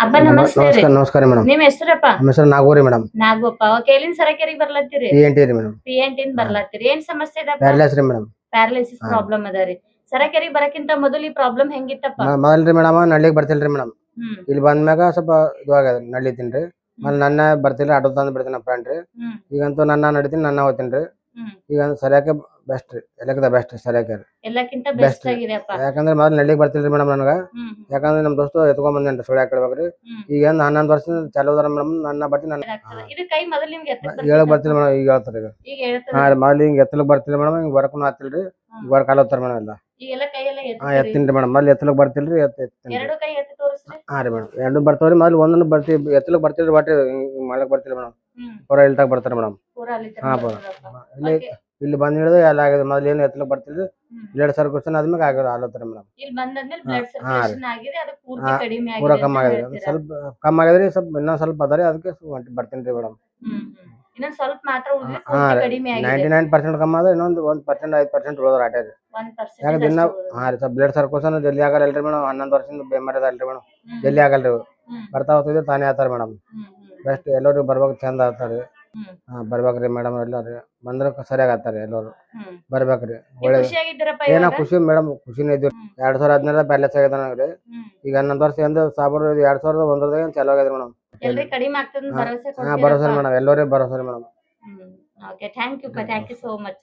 ಅಬ್ಬ ನಮಸ್ತೆ ರೀ. ನಮಸ್ಕಾರ ನಮಸ್ಕಾರ ಮೇಡಮ್. ನಿಮ್ ಹೆಸರಪ್ಪ? ನಮ್ಮ ಹೆಸರು ನಾಗೂರಿ ಮೇಡಮ್. ನಾಗಪ್ಪ. ಓಕೆ, ಎಲ್ಲಿಂದ ಸರಕೇರಿಗೆ ಬರ್ಲತ್ತೀರಿ? PNT ರೀ ಮೇಡಮ್. PNT ಇಂದ ಬರ್ಲತ್ತೀರಿ. ಏನ್ ಸಮಸ್ಯೆ ಇದಪ್ಪ? ಪ್ಯಾರಲೈಸ್ ರೀ ಮೇಡಮ್. ಪ್ಯಾರಲೈಸಿಸ್ ಪ್ರಾಬ್ಲಮ್ ಅದ ರೀ. ಸರಕೇರಿಗೆ ಬರಕ್ಕಿಂತ ಮೊದಲು ಈ ಪ್ರಾಬ್ಲಮ್ ಹೆಂಗಿತ್ತಪ್ಪ? ಮೊದಲ್ರಿ ಮೇಡಮ್ ನಳ್ಳಿಗೆ ಬರ್ತಿಲ್ರಿ ಮೇಡಮ್. ಹ್ಮ್ ಇಲ್ಲಿ ಬಂದ್ಮ್ಯಾಗ ಸ್ವಲ್ಪ ಇದು ಆಗ್ಯದ ನಳ್ಳಿ ತಿನ್ರಿ. ಮೊದ್ಲು ನನ್ನ ಬರ್ತಿಲ್ಲ ಆಟೋ ತಂದು ಬಿಡ್ತೀನಿ ಫ್ರೆಂಡ್ ರೀ. ಹ್ಮ್ ಈಗಂತೂ ನನ್ನ ನಡಿತೀನಿ ನನ್ನ ಹೋಗ್ತೀನಿ ರೀ. ಹ್ಮ್ ಈಗ ಸರಿಯಾಕೆ ಬೆಸ್ಟ್ ರೀ, ಎಲ್ಲಕ್ಕಿಂತ ಬೆಸ್ಟ್ ಸರಿಯಾಕೆ ರೀ. ಎಲ್ಲಕ್ಕಿಂತ ಬೆಸ್ಟ್ ಬೆಸ್ಟ್ ರೀ. ಆಗಿದೆಯಪ್ಪ. ಯಾಕಂದ್ರೆ ಮೊದಲು ನಳ್ಳಿಗೆ ಬರ್ತಿಲ್ರಿ ಮೇಡಮ್ ನನಗೆ. ಹ್ಮ್ ಯಾಕಂದ್ರೆ ನಮ್ಮ ದೋಸ್ತು ಎತ್ಕೊಂಡ್ ಬಂದೇನ್ರಿ ಸುಳ್ಳು ಹಾಕಿಡ್ಬೇಕ್ರಿ. ಹ್ಮ್ ಈಗ 11 ವರ್ಷದಿಂದ ಚಾಲೂ ಅದಾರ ಮೇಡಮ್. ನನ್ನ ಬಟ್ಟಿ ನನ್ನ ಇದಾಗ್ತದ. ಇದು ಕೈ ಮೊದಲು ನಿಮ್ಗೆ ಎತ್ತಕ್ ಹೇಳಕ್ ಬರ್ತಿತ್ತ? ಬರ್ತಿಲ್ಲ ಮೇಡಮ್. ಈಗ ಹೇಳ್ತಾರೆ ಈಗ. ಈಗ ಹೇಳ್ತದ. ಹಾ ರೀ, ಮೊದ್ಲು ಹಿಂಗೆ ಎತ್ತಲಕ್ ಬರ್ತಿಲ್ಲ ಮೇಡಮ್. ಹಿಂಗೆ ಬರಕ್ಕೂ ಆಗ್ತಿಲ್ರಿ. ಈಗ ಕಾಲ ಹೋಗ್ತಾರೆ ಮೇಡಮ್ ಎಲ್ಲ. ಈಗೆಲ್ಲ ಕೈ ಎಲ್ಲ ಹಾ ಎತ್ತುತ್ತೀರಿ? ಎತ್ತೀನಿ ಮೇಡಮ್. ಮೊದ್ಲು ಎತ್ತಲಕ್ ಬರ್ತಿಲ್ರಿ ಎತ್ತೀನಿ. ಎರಡು ಕೈ ಎತ್ತಿ ತೋರಿಸ್ರಿ. ಹಾ ರೀ ಮೇಡಮ್, ಎರಡು ಬರ್ತಾವ್ರಿ. ಮೊದ್ಲು ಒಂದೊಂದು ಬರ್ತೀವಿ ಎತ್ತಲಕ್ ಬರ್ತಿಲ್ರಿ ಬಟ್ ಹಿಂಗ್ ಮಾಡಕ್ ಬರ್ತಿಲ್ಲ ಮೇಡಮ್. ಹ್ಮ್ ಪೂರ ಇಲ್ಲಿ ತಗ ಬರ್ತಾರೆ ಮೇಡಮ್. ಪೂರಾ ಅಲ್ಲಿ ಹಾ ತನಕ ಪೂರ ಬರ್ತದಪ್ಪ. ಇಲ್ಲಿ Okay. ಇಲ್ಲಿ ಬಂದ್ ಹಿಡಿದು ಎಲ್ಲ ಆಗಿದೆ. ಮೊದ್ಲು ಏನು ಎತ್ತಲಕ್ ಬರ್ತಿಲ್ರಿ. ಹ್ಮ್ 2 ಸಾವಿರ ಕ್ವಶನ್ ಆದ್ಮೇಲೆ ಆಗಿರೋ ಆಲತ್ತಾರೆ ಮೇಡಮ್. ಇಲ್ಲಿ ಬಂದಾದ್ಮೇಲೆ ಹಾ ಬ್ಲಡ್ ಹಾ ರೀ. ಸರ್ಕ್ಯುಲೇಷನ್ ಆಗಿದೆ, ಅದು ಪೂರ್ತಿ ಹಾ ಕಡಿಮೆ ಪೂರ ಆಗಿದೆ ಕಮ್ಮಿ ಅಂತ ಆಗಿದೆ. ಹೇಳ್ತೀರಾ? ಸ್ವಲ್ಪ ಕಮ್ಮಿ ಆಗಿದ್ರಿ. ಸ್ವಲ್ಪ ಇನ್ನೊಂದ್ ಸ್ವಲ್ಪ ಅದ ರೀ. ಅದಕ್ಕೆ ಬರ್ತೀನಿ ರೀ ಮೇಡಮ್. ಇನ್ನೊಂದ್ ಸ್ವಲ್ಪ ಮಾತ್ರ ಉಳಿದ್ರೆ ಹಾ ಪೂರ್ತಿ ರೀ, ಕಡಿಮೆ ಆಗಿದೆ. 99% ಕಮ್ಮಿ ಅದ. ಇನ್ನೊಂದು 1% 5% ಉಳಿದ್ರೆ ಆಟೇ ರೀ. 1% ಯಾಕೆ ದಿನ ಅಷ್ಟು ಉಳಿದಿದೆ. ಹಾ ರೀ, ಸ್ವಲ್ಪ ಬ್ಲಡ್ ಸರ್ಕ್ಯುಲೇಷನ್ ಜಲ್ದಿ ಆಗಲ್ಲಲ್ರಿ ಮೇಡಮ್. 11 ವರ್ಷದಿಂದ ಬೇಮಾರಿ ಅದಲ್ರಿ ಮೇಡಮ್. ಹ್ಮ್ ಜಲ್ದಿ ಆಗಲ್ರಿ ಇವು. ಹ್ಮ್ ಬರ್ತಾ ಹೋಗ್ತಿದ್ದೆ ತಾನೇ ಆತಾರ ಮೇಡಮ್. ಹ್ಮ್ ಬೆಸ್ಟ್ ಎಲ್ಲರೂ ಬರ್ಬೇಕು, ಚಂದ ಆಗ್ತಾರೆ. ಹ್ಮ್ ಹಾ ಬರ್ಬೇಕ್ರಿ ಮೇಡಮ್. ಎಲ್ಲರೂ ಬಂದ್ರೆ ಸರಿಯಾಗಿ ಆಗ್ತಾರೆ ಎಲ್ಲರೂ. ಹ್ಮ್ ಬರ್ಬೇಕ್ರಿ. ನೀವು ಒಳ್ಳೇದು. ಖುಷಿಯಾಗಿದ್ದೀರಪ್ಪ ಏನ ಇವಾಗ? ಖುಷಿ ಮೇಡಮ್, ಖುಷಿನೇ ಇದ್ದೀವಿ. ಹ್ಮ್ 2017 ಪ್ಯಾಲೇಸ್ ಆಗ್ಯದ ನನಗೆ. ಹ್ಮ್ ಈಗ 11 ವರ್ಷ ಎಂದು ಸಾಬೂರು 2001ದಾಗ ಚಾಲೂ ಆಗ್ಯದ ಮೇಡಮ್. ಎಲ್ರಿ ಕಡಿಮೆ ಆಗ್ತದ ಹಾ ಭರವಸೆ ಹಾ ಭರೋಸೆ ಕೊಡ್ತೀರಪ್ಪ? ಮೇಡಮ್. ಎಲ್ಲರೂ ಭರೋಸೆ madam. Okay, thank you so much.